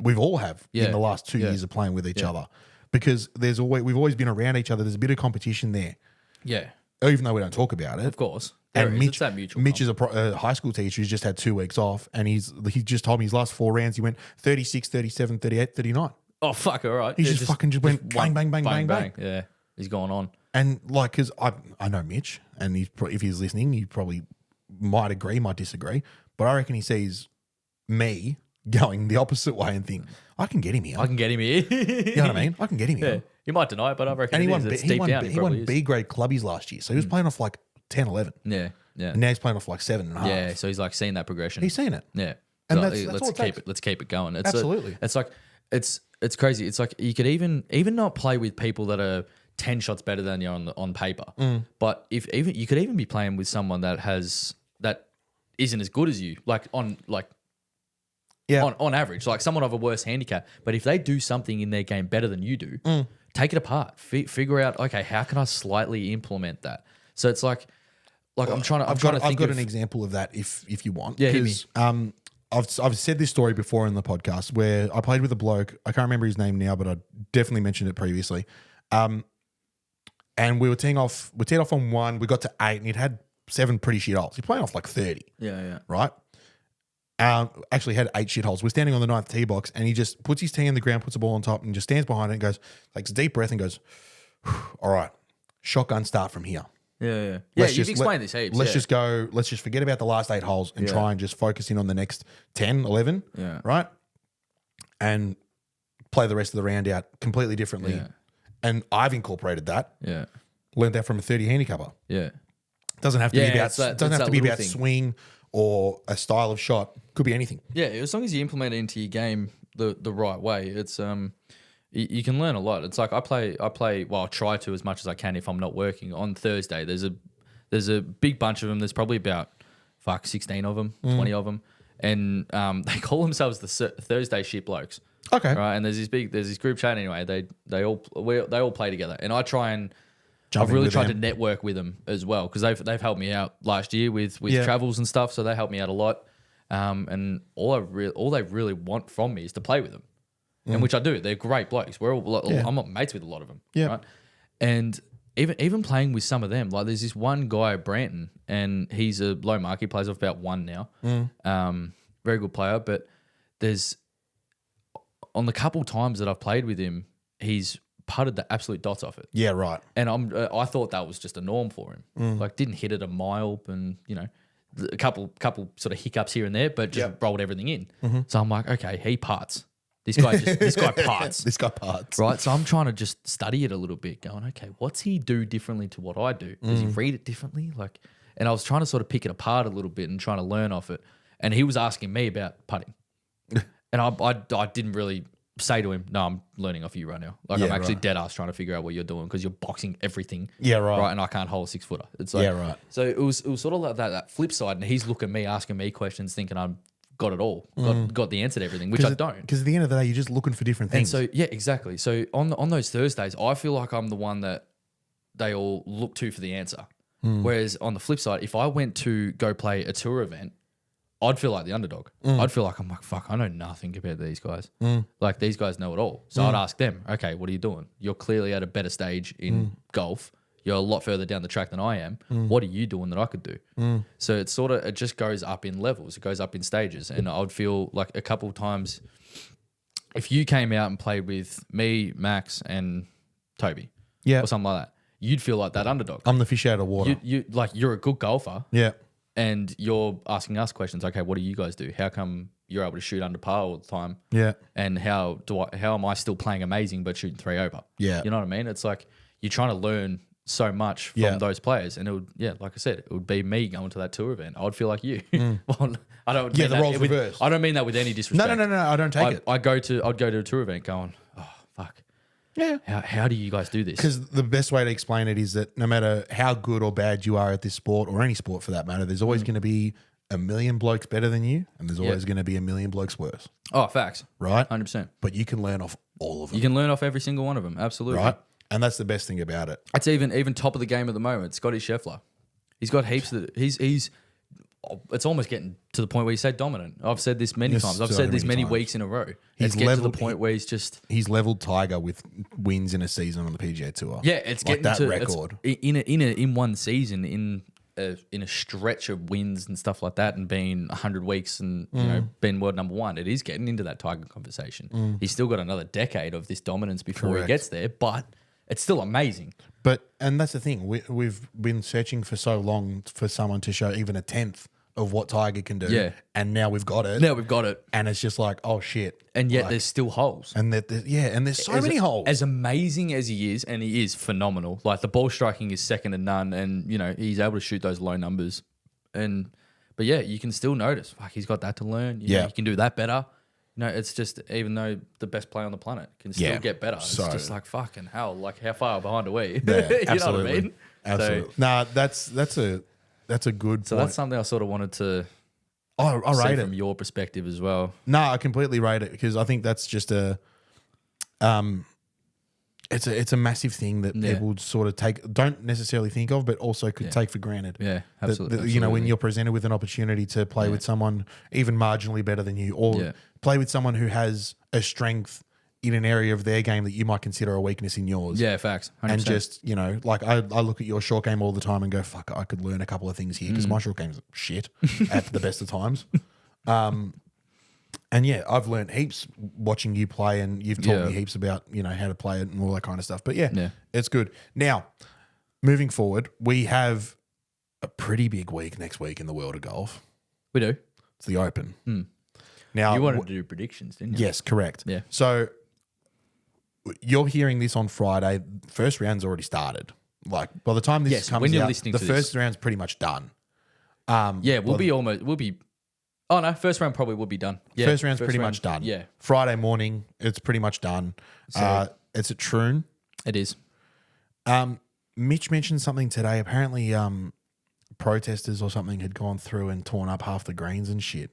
We've all have Yeah. in the last 2 Yeah. years of playing with each other because we've always been around each other. There's a bit of competition there, yeah. even though we don't talk about it. Of course, And there is. Mitch, It's that mutual. Mitch is a high school teacher who's just had 2 weeks off, and he just told me his last 4 rounds he went 36, 37, 38, 39. Oh fuck! All right, He just went bang, bang, bang, bang, bang. Yeah, he's going on. And like, because I know Mitch, and if he's listening, he probably might agree, might disagree, but I reckon he sees me going the opposite way and think, I can get him here. I can get him here. You know what I mean? I can get him Yeah, here. he might deny it, but I reckon And he it won, is. It's he deep won, down. he probably won is. B grade clubbies last year, so he was playing off like 10, 11. Yeah, yeah, And now he's playing off like 7.5. yeah. So he's like seeing that progression. He's seen it. Yeah, And So, that's let's all it keep takes. it. Let's keep it going. It's Absolutely. It's like it's crazy. It's like you could even not play with people that are 10 shots better than you on paper. But if even you could even be playing with someone that isn't as good as you, Yeah. on average, like someone of a worse handicap. But if they do something in their game better than you do, take it apart. Figure out, okay, how can I slightly implement that? So it's like I'm trying to I've think got of an example of that if you want. Yeah, hit me. 'Cause, I've said this story before in the podcast where I played with a bloke. I can't remember his name now, but I definitely mentioned it previously. And we were teeing off. We teed off on 1. We got to 8, and he'd had 7 pretty shit holes. He's playing off like 30. yeah. Right? Actually had 8 shit holes. We're standing on the 9th tee box, and he just puts his tee in the ground, puts the ball on top, and just stands behind it and goes, takes a deep breath and goes, all right, shotgun start from here. Yeah. Let's You've just- explained this heaps. Let's yeah. just go, let's just forget about the last 8 holes and Yeah. try and just focus in on the next 10, 11, Yeah. right? And play the rest of the round out completely differently. Yeah. And I've incorporated that, Yeah. learned that from a 30 handicapper. Yeah. Doesn't have to Yeah, be about it's that- doesn't it's have to that be little about thing. swing or a style of shot. Could be anything. Yeah, as long as you implement it into your game the right way, it's you can learn a lot. It's like I play well, I try to as much as I can if I'm not working. On Thursday, there's a big bunch of them. There's probably about 16 of them, 20 of them, and they call themselves the Thursday shit blokes. Okay. Right, and there's this group chat anyway. They all play together, and I try and Jump I've in really with tried to them. network with them as well because they've helped me out last year with Yeah. travels and stuff. So they helped me out a lot. And all they really want from me is to play with them, and which I do. They're great blokes. I'm not mates with a lot of them. Yeah. Right? And even playing with some of them, like there's this one guy, Branton, and he's a low mark. He plays off about 1 now. Very good player, but there's on the couple times that I've played with him, he's putted the absolute dots off it. Yeah, right. And I thought that was just a norm for him. Like didn't hit it a mile, and a couple sort of hiccups here and there, but just rolled everything in. So I'm like, okay, he parts. This guy parts. This guy parts. Right. So I'm trying to just study it a little bit, going, okay, what's he do differently to what I do? Does he read it differently? And I was trying to sort of pick it apart a little bit and trying to learn off it. And he was asking me about putting. And I didn't really say to him, no, I'm learning off you right now. Like Yeah, I'm actually right. dead ass trying to figure out what you're doing because you're boxing everything. Yeah, right. And I can't hold a 6-footer. It's like, Yeah, right. So it was sort of like that flip side, and he's looking at me, asking me questions, thinking I've got it all, got the answer to everything, which I don't. Because at the end of the day, you're just looking for different And things. so yeah, exactly. So on those Thursdays, I feel like I'm the one that they all look to for the answer. Whereas on the flip side, if I went to go play a tour event, I'd feel like the underdog. I'd feel like I'm like, fuck, I know nothing compared to these guys. Like these guys know it all. So I'd ask them, okay, what are you doing? You're clearly at a better stage in golf. You're a lot further down the track than I am. What are you doing that I could do? So it's sort of, it just goes up in levels. It goes up in stages. And I would feel like a couple of times, if you came out and played with me, Max, and Toby, Yeah. or something like that, you'd feel like that underdog. I'm the fish out of water. You like you're a good golfer. Yeah. And you're asking us questions. Okay, what do you guys do? How come you're able to shoot under par all the time? Yeah. And how am I still playing amazing but shooting 3 over? Yeah. You know what I mean? It's like you're trying to learn so much from those players, and it would, like I said, it would be me going to that tour event. I would feel like you. Well, I don't. Yeah, mean the that roles with, reversed. I don't mean that with any disrespect. No. I don't take it. I'd go to a tour event going, oh fuck. Yeah. How do you guys do this? Because the best way to explain it is that no matter how good or bad you are at this sport, or any sport for that matter, there's always going to be a million blokes better than you, and there's always going to be a million blokes worse, Oh, facts. right? 100%. But you can learn off all of them, You can learn off every single one of them. Absolutely. right? And that's the best thing about it. It's even top of the game at the moment. Scotty Scheffler. He's got heaps that he's it's almost getting to the point where you say dominant. I've said this many Yes, times. I've so said this many many times. weeks in a row. He's It's getting to the leveled- point where he's just He's leveled Tiger with wins in a season on the PGA Tour. yeah, it's like getting that to record. in one season in a stretch of wins and stuff like that, and being 100 weeks and you know being world number one. It is getting into that Tiger conversation. He's still got another decade of this dominance before Correct. he gets there, but it's still amazing. And that's the thing. We've been searching for so long for someone to show even a tenth of what Tiger can do. Yeah. And now we've got it. Now we've got it, And it's just like, oh shit. and yet Like, there's still holes. and there's so many holes. As amazing as he is, and he is phenomenal. Like the ball striking is second to none, and you know he's able to shoot those low numbers. But yeah, you can still notice, like he's got that to learn. You know, he can do that better. You know, it's just even though the best player on the planet can still Yeah. get better. So- It's just like fucking hell. Like how far behind are we? Yeah, you absolutely. know what I mean? Absolutely. Nah, that's a good So point. that's something I sort of wanted to I see rate it. from your perspective as well. No, I completely rate it because I think that's just it's a massive thing that Yeah. people sort of don't necessarily think of, but also could take for granted. Yeah, That- absolutely. You know, when you're presented with an opportunity to play with someone even marginally better than you, or play with someone who has a strength in an area of their game that you might consider a weakness in yours. yeah, facts. 100%. And just, you know, like I look at your short game all the time and go, fuck, I could learn a couple of things here because my short game's shit at the best of times. And yeah, I've learned heaps watching you play, and you've taught me heaps about, you know, how to play it and all that kind of stuff. But yeah, it's good. Now, moving forward, we have a pretty big week next week in the world of golf. we do. It's the Open. Now, You wanted to do predictions, didn't you? yes, correct. Yeah. So you're hearing this on Friday. First round's already started. Like by the time this comes when you're out, listening the to first this. round's pretty much done. Yeah, we'll be. Oh no, first round probably will be done. Yeah, First round's pretty round, much done. Yeah, Friday morning, it's pretty much done. It's at Troon. it is. Mitch mentioned something today. Apparently, protesters or something had gone through and torn up half the greens and shit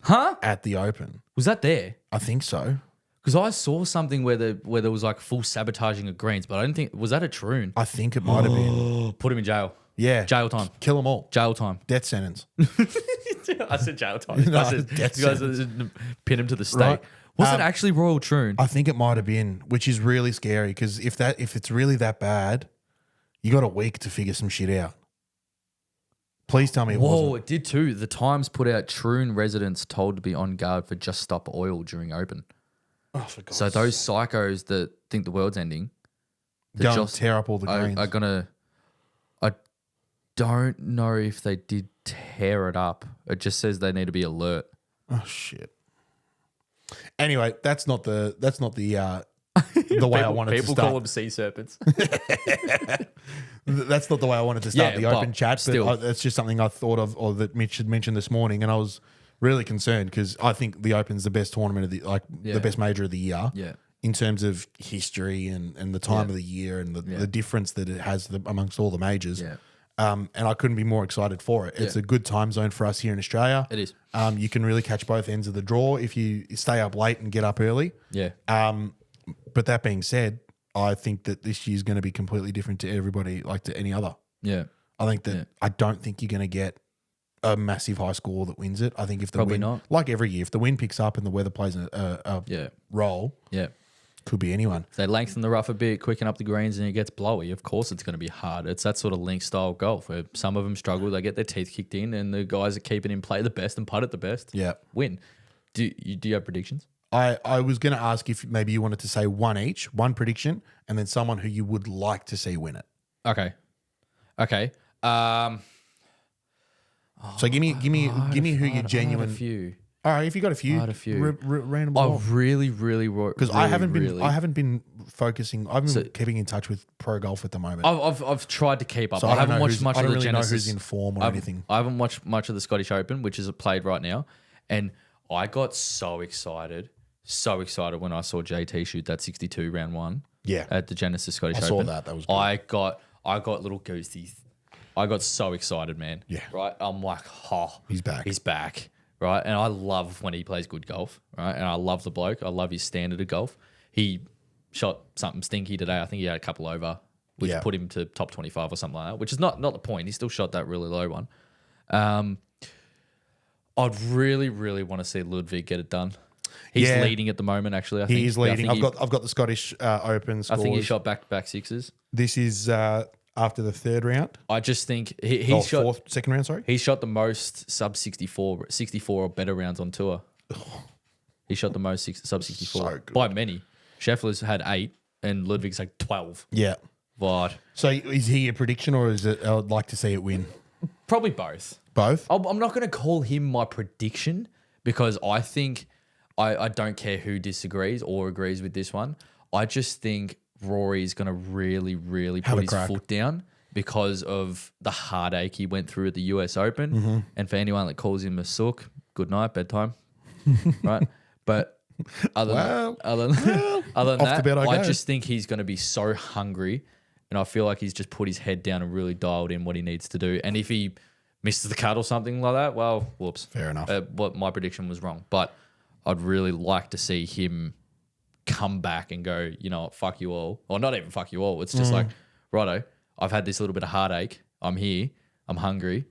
Huh? at the Open. Was that there? I think so. Because I saw something where there was like full sabotaging of greens, but I didn't think was that a troon. I think it might have been. Put him in jail. Yeah. Jail time. Kill them all. Jail time. Death sentence. I said jail time. No, I said death you guys pin him to the stake. Right. Was it actually royal troon? I think it might have been, which is really scary because if it's really that bad, you got a week to figure some shit out. Please tell me it Whoa, wasn't. it did too. The Times put out Troon residents told to be on guard for Just Stop Oil during Open. Oh, for God's So those psychos that think the world's ending, that Go and just tear up all the greens. are gonna. I don't know if they did tear it up. It just says they need to be alert. Oh shit. Anyway, that's not the the way I wanted to People start. call them sea serpents. That's not the way I wanted to start Yeah, the but open chat, but still. that's just something I thought of or that Mitch had mentioned this morning, and I was really concerned because I think the Open's the best tournament of the best major of the year. Yeah. In terms of history and the time of the year and the difference that it has amongst all the majors. Yeah. And I couldn't be more excited for it. It's a good time zone for us here in Australia. It is. You can really catch both ends of the draw if you stay up late and get up early. Yeah. But that being said, I think that this year's going to be completely different to everybody, like to any other. Yeah. I think that I don't think you're going to get a massive high score that wins it. I think if the Probably wind, not. like every year, if the wind picks up and the weather plays a Yeah. role, Yeah. could be anyone. If they lengthen the rough a bit, quicken up the greens, and it gets blowy, of course it's going to be hard. It's that sort of link style golf where some of them struggle, they get their teeth kicked in, and the guys that keep it in play the best and putt it the best Yeah. win. Do you have predictions? I was going to ask if maybe you wanted to say one each, one prediction, and then someone who you would like to see win it. Okay. So give me who you I genuine. had a few. All right, if you got a few, I had a few. random. I really, Because I haven't been focusing. I've been keeping in touch with pro golf at the moment. I've tried to keep up. So I haven't watched much I of don't the really know Genesis. who's in form or anything. I haven't watched much of the Scottish Open, which is played right now, and I got so excited when I saw JT shoot that 62 round one. Yeah. At the Genesis Scottish I Open. saw that. That was good. I got little goosies. I got so excited, man. Yeah. Right. I'm like, oh, He's back. He's back. Right. And I love when he plays good golf. Right. And I love the bloke. I love his standard of golf. He shot something stinky today. I think he had a couple over, which Yeah. put him to top 25 or something like that, which is not the point. He still shot that really low one. I'd really, really want to see Ludwig get it done. He's Yeah. leading at the moment, actually. I think He is Yeah, I leading. think I've got the Scottish Open I scores. think he shot back-to-back sixes. This is after the third round. I just think he shot second round. Sorry. he shot the most sub 64 or better rounds on tour. He shot the most sub 64 So good. by many. Scheffler's had 8 and Ludwig's like 12. Yeah. But So is he a prediction or is it? I'd like to see it win. probably both. Both. I'm not going to call him my prediction because I think I don't care who disagrees or agrees with this one. I just think Rory's going to really, really Have put a his crack. foot down because of the heartache he went through at the US Open. Mm-hmm. And for anyone that calls him a sook, good night, bedtime. Right? But other than off that, to bed I I go. just think he's going to be so hungry. And I feel like he's just put his head down and really dialed in what he needs to do. And if he misses the cut or something like that, well, whoops. Fair enough. What my prediction was wrong. But I'd really like to see him come back and go, you know what, fuck you all. Or not even fuck you all. It's just like, righto, I've had this little bit of heartache. I'm here. I'm hungry.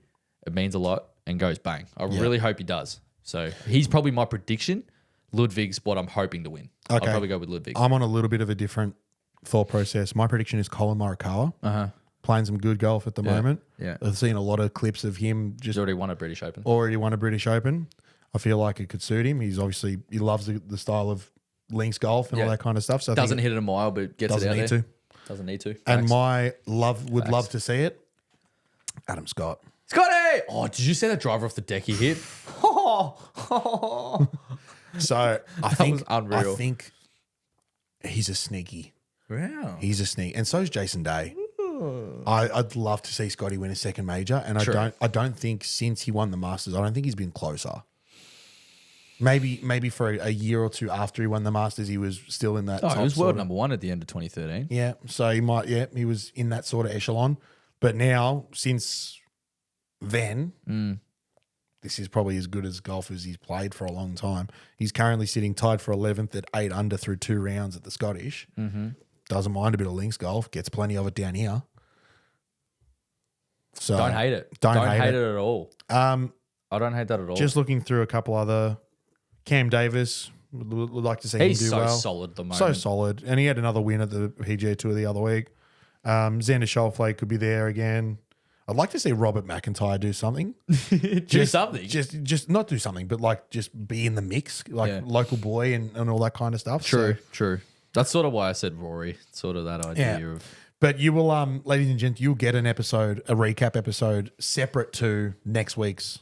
It means a lot. And goes bang. I really hope he does. So he's probably my prediction. Ludwig's what I'm hoping to win. I'll Okay. probably go with Ludwig. I'm on a little bit of a different thought process. My prediction is Colin Morikawa. Playing some good golf at the moment. Yeah. I've seen a lot of clips of him He's just already won a British Open. already won a British Open. I feel like it could suit him. He loves the style of links golf and all Yeah. that kind of stuff. So I think Doesn't hit it a mile, but gets doesn't it out need there. to. Doesn't need to. And Facts. my love to see it. Adam Scott. Scotty! Oh, did you see that driver off the deck he hit? So I think was unreal. I think he's a sneaky. Wow. He's a sneak, and so is Jason Day. I'd love to see Scotty win a second major, and True. I don't think since he won the Masters, I don't think he's been closer. Maybe for a year or two after he won the Masters, he was still in that. Oh, top he was sort world of- number 1 at the end of 2013. Yeah, so he might. Yeah, he was in that sort of echelon, but now since then, this is probably as good as golf as he's played for a long time. He's currently sitting tied for 11th at 8 under through 2 rounds at the Scottish. Doesn't mind a bit of links golf. Gets plenty of it down here. So Don't hate it. Don't Don't hate hate it. it at all. I don't hate that at all. Just looking through a couple other. Cam Davis would like to see He's him do so well. solid at the moment. So solid, and he had another win at the PGA Tour the other week. Xander Schauffele could be there again. I'd like to see Robert McIntyre do something. Do something. Just not do something, but like just be in the mix, like Yeah. local boy and all that kind of stuff. True, So- true. That's sort of why I said Rory. Sort of that idea Yeah. of but you will, ladies and gents, you'll get a recap episode separate to next week's.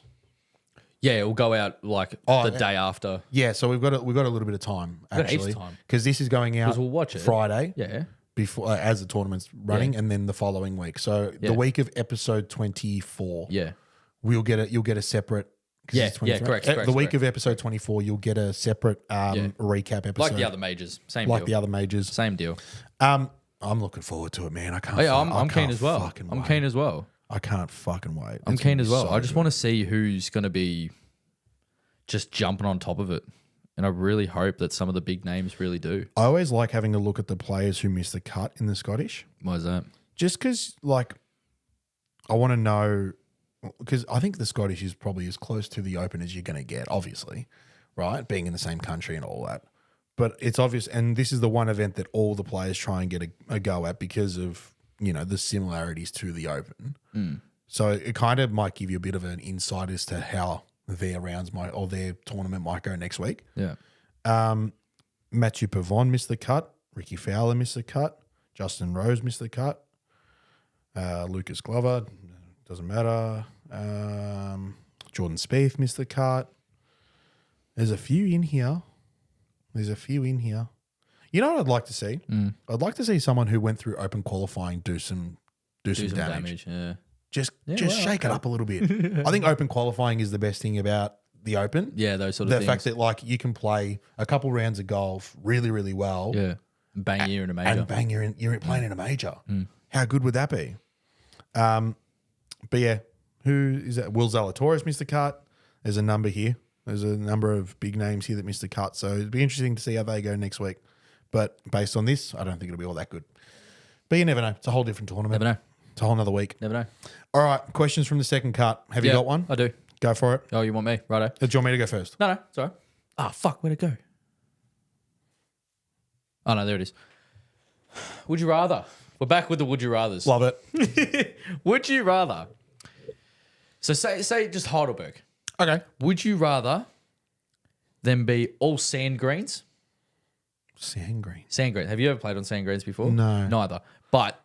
yeah, it will go out like Oh, the yeah. day after. Yeah, so we've got a little bit of time got heaps of actually, time. because this is going out 'Cause we'll watch it. Friday. Yeah. Before as the tournament's running, Yeah. and then the following week. So Yeah. the week of episode 24, Yeah. you'll get a separate. 'cause Yeah, it's 23. correct, The correct, week correct. of episode 24, you'll get a separate recap episode, Like the other majors. Same like deal. the other majors. Same deal. I'm looking forward to it, man. I can't. Oh, yeah, I I'm keen can't as well. fucking I'm wait. keen as well. I can't fucking wait. I'm It's gonna keen as be well. so I just good. want to see who's going to be just jumping on top of it. And I really hope that some of the big names really do. I always like having a look at the players who miss the cut in the Scottish, Why is that? just because, like, I want to know because I think the Scottish is probably as close to the Open as you're going to get, obviously, right? Being in the same country and all that. But it's obvious, and this is the one event that all the players try and get a go at because of, the similarities to the Open. So it kind of might give you a bit of an insight as to how their their tournament might go next week. Yeah. Matthew Pavon missed the cut. Ricky Fowler missed the cut. Justin Rose missed the cut. Lucas Glover, doesn't matter. Jordan Spieth missed the cut. There's a few in here. You know what I'd like to see? I'd like to see someone who went through Open qualifying do some damage. Yeah. Just shake it up a little bit. I think Open qualifying is the best thing about the Open. Yeah, those sort of The things. fact that like you can play a couple rounds of golf really, really well. Yeah. Bang, you're in a major. And bang, you're playing in a major. How good would that be? But yeah, who is that? Will Zalatoris missed the cut. There's a number here. There's a number of big names here that missed the cut. So it'd be interesting to see how they go next week. But based on this, I don't think it'll be all that good. But you never know. It's a whole different tournament. Never know. It's a whole nother week. Never know. All right, questions from the second cut. Have you got one? I do. Go for it. Oh, you want me? Righto. Do you want me to go first? No, sorry. Ah, fuck, where'd it go? Oh, no, there it is. Would you rather? We're back with the would you rathers. Love it. Would you rather? So say just Heidelberg. Okay. Would you rather them be all sand greens? Sand green. Sand greens. Have you ever played on sand greens before? No. Neither. But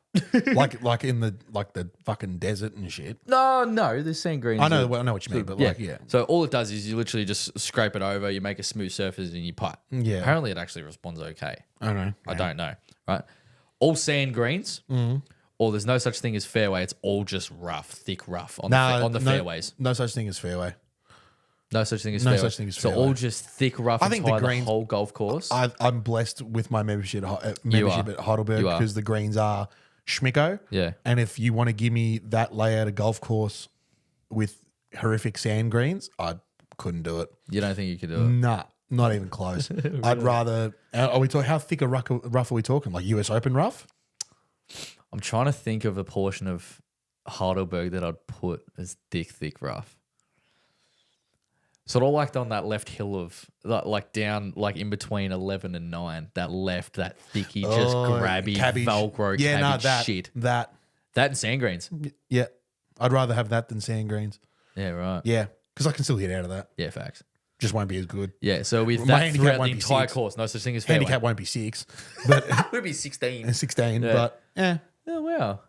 like in the fucking desert and shit. no, there's sand greens. I know what you mean, but yeah. So all it does is you literally just scrape it over, you make a smooth surface, and you putt. Yeah. Apparently, it actually responds okay. I don't know. I don't know. Right. All sand greens, or there's no such thing as fairway. It's all just rough, thick rough on the fairways. No such thing as fairway. No such thing as No fairway. such thing as So fairway. all just thick rough. I think the entire greens- whole golf course. I'm blessed with my membership at You Heidelberg You are. because the greens are schmicko. Yeah. And if you want to give me that layout of golf course with horrific sand greens, I couldn't do it. You don't think you could do it? Nah, not even close. I'd rather. Are we talking? How thick a rough are we talking? Like US Open rough? I'm trying to think of a portion of Heidelberg that I'd put as thick rough. Sort of like on that left hill of like down like in between 11 and 9. That left, that thicky, just grabby cabbage. Velcro Yeah, cabbage no, that shit. that. That and sand greens. Yeah, I'd rather have that than sand greens. Yeah, right. Yeah, because I can still hit out of that. Yeah, facts. Just won't be as good. Yeah, so with My that handicap throughout the won't be entire 6. course, no such thing as fairway. Handicap won't be 6, but would be 16. 16. Yeah. But yeah, Oh, wow.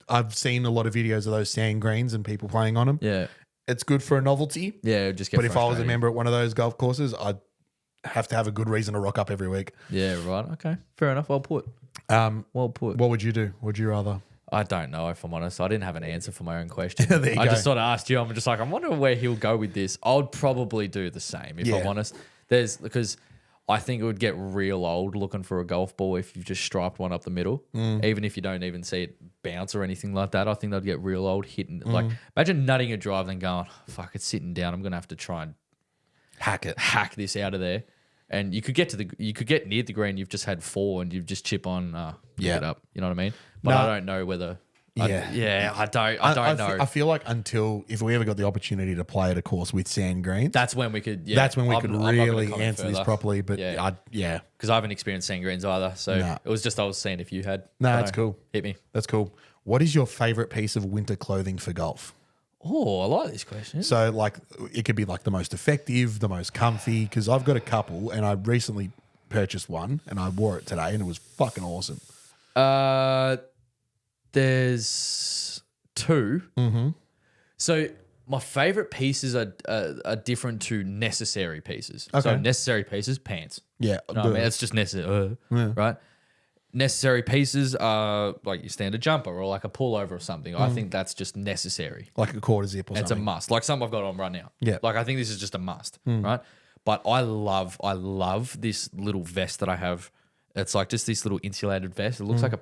I've seen a lot of videos of those sand greens and people playing on them. Yeah. It's good for a novelty. Yeah, it would just get But if I was a frustrating. member at one of those golf courses, I'd have to have a good reason to rock up every week. Yeah, right. Okay. Fair enough. Well put. Well put. What would you do? Would you rather? I don't know, if I'm honest. I didn't have an answer for my own question. There you I go. just sort of asked you. I'm just like, I'm wondering where he'll go with this. I would probably do the same, if Yeah. I'm honest. Because I think it would get real old looking for a golf ball if you've just striped one up the middle. Even if you don't even see it bounce or anything like that, I think that'd get real old hitting. Like, imagine nutting a drive and going, fuck, it's sitting down. I'm going to have to try and hack this out of there. And you could get near the green. You've just had 4 and you've just chip on, pick Yeah. it up. You know what I mean? But No. I don't know whether. Yeah. I don't know. I feel like if we ever got the opportunity to play at a course with sand greens, That's when we could. Yeah, that's when we I'm could not gonna really comment answer this further. properly. But Yeah. yeah, Because I haven't experienced sand greens either. So Nah. it was just I was seeing if you had. No, So that's cool. Hit me. That's cool. What is your favorite piece of winter clothing for golf? Oh, I like this question. So, like, it could be like the most effective, the most comfy. Because I've got a couple, and I recently purchased one, and I wore it today, and it was fucking awesome. There's 2. Mm-hmm. So my favorite pieces are different to necessary pieces. So Okay. necessary pieces, pants. Yeah, No, I mean, it's just necessary, right? Necessary pieces are like your standard jumper or like a pullover or something. I think that's just necessary. like a quarter zip or It's a something. must. Like some I've got on right now. Yeah. Like I think this is just a must, right? But I love this little vest that I have. It's like just this little insulated vest. It looks like a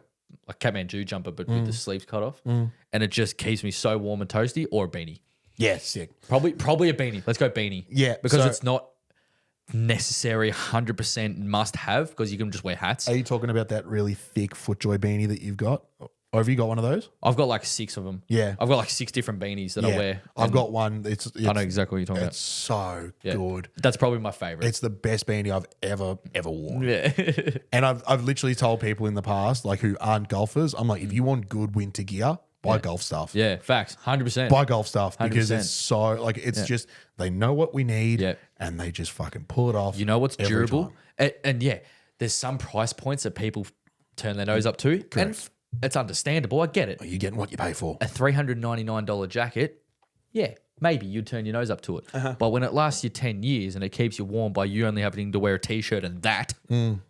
Kathmandu jumper, but with the sleeves cut off. And it just keeps me so warm and toasty. Or a beanie. Yeah, sick. Probably a beanie. Let's go beanie. Yeah, Because so- it's not necessary 100% must have because you can just wear hats. Are you talking about that really thick FootJoy beanie that you've got? Or have you got one of those? I've got like 6 of them. Yeah. I've got like 6 different beanies that I wear. I've got one. It's I know exactly what you're talking It's so about. good. That's probably my favorite. It's the best beanie I've ever worn. Yeah. And I've literally told people in the past, like who aren't golfers, I'm like, if you want good winter gear, buy golf stuff. Yeah, facts. 100%. Buy golf stuff because 100%. it's so like it's just they know what we need Yeah. and they just fucking pull it off. You know what's every durable? time. And yeah, there's some price points that people turn their nose up to. And it's understandable. I get it. You're getting what you pay for. A $399 jacket, yeah, maybe you'd turn your nose up to it. Uh-huh. But when it lasts you 10 years and it keeps you warm by you only having to wear a t-shirt and that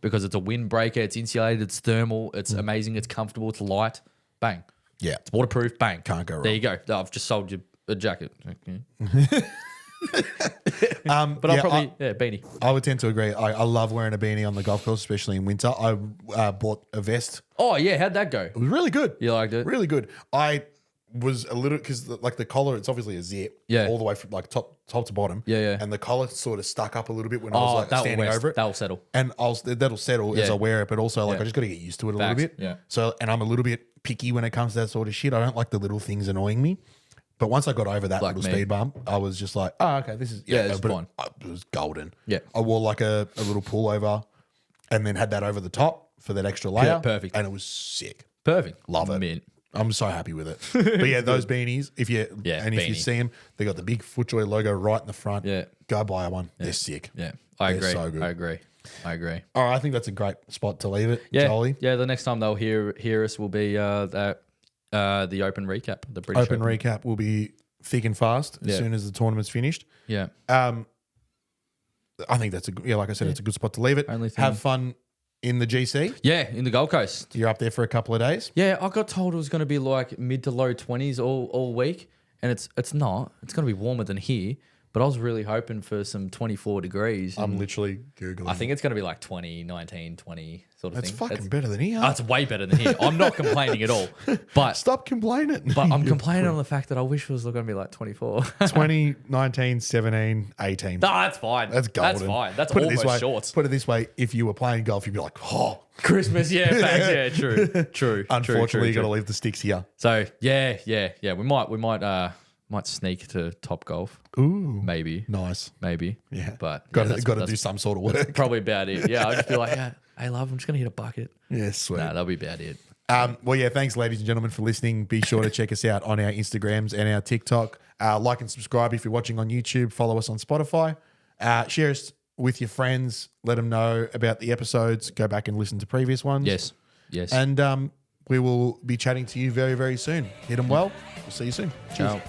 because it's a windbreaker, it's insulated, it's thermal, it's amazing, it's comfortable, it's light, bang. Yeah. It's waterproof, bang. Can't go wrong. There you go. I've just sold you a jacket. Okay. But I'll probably, beanie. I would tend to agree. I love wearing a beanie on the golf course, especially in winter. I bought a vest. Oh, yeah. How'd that go? It was really good. You liked it? Really good. I was a little because like the collar, it's obviously a zip, Yeah. all the way from like top to bottom, Yeah. and the collar sort of stuck up a little bit when I was like standing over it. That'll settle. And that'll settle as Yeah. I wear it, but also like Yeah. I just got to get used to it a Facts. little bit. Yeah. So and I'm a little bit picky when it comes to that sort of shit. I don't like the little things annoying me. But once I got over that Like little me. speed bump, I was just like, oh, okay, this is it's but fine. It was golden. Yeah. I wore like a little pullover, and then had that over the top for that extra layer. perfect. And it was sick. Perfect. Love it. Mint. I'm so happy with it. But yeah, those beanies, if you if you beanie. see them, they got the big FootJoy logo right in the front. Yeah. Go buy one. They're sick. Yeah. I They're agree. so good. I agree. All right, I think that's a great spot to leave it, Yeah. Jolie. Yeah. The next time they'll hear us will be the Open recap, the British Open recap will be thick and fast as Yeah. soon as the tournament's finished. Yeah. I think that's like I said, it's a good spot to leave it. Only thing- Have fun in the GC. Yeah. In the Gold Coast. You're up there for a couple of days. Yeah. I got told it was going to be like mid to low 20s all week, and it's not. It's going to be warmer than here. But I was really hoping for some 24 degrees. I'm literally Googling. I think it's going to be like 20, 19, 20 sort of that's thing. fucking better than here. That's way better than here. I'm not complaining at all. But Stop complaining. but I'm complaining on the fact that I wish it was going to be like 24. 20, 19, 17, 18. No, that's fine. That's golden. That's fine. That's Put it almost this way, shorts. Put it this way: if you were playing golf, you'd be like, "Oh, Christmas, yeah, facts, yeah, true. unfortunately, you got to true. leave the sticks here." So yeah. We might sneak to Top Golf. Ooh, Maybe, nice. maybe. Yeah, But got that's to do some sort of work. probably about it. Yeah, I'll just be like, hey, love, I'm just gonna hit a bucket. Yeah, sweet. Nah, that'll be about it. Well, yeah, thanks, ladies and gentlemen, for listening. Be sure to check us out on our Instagrams and our TikTok. Like and subscribe if you're watching on YouTube. Follow us on Spotify. Share us with your friends. Let them know about the episodes. Go back and listen to previous ones. Yes. And we will be chatting to you very, very soon. Hit them well. We'll see you soon. Cheers. Ciao.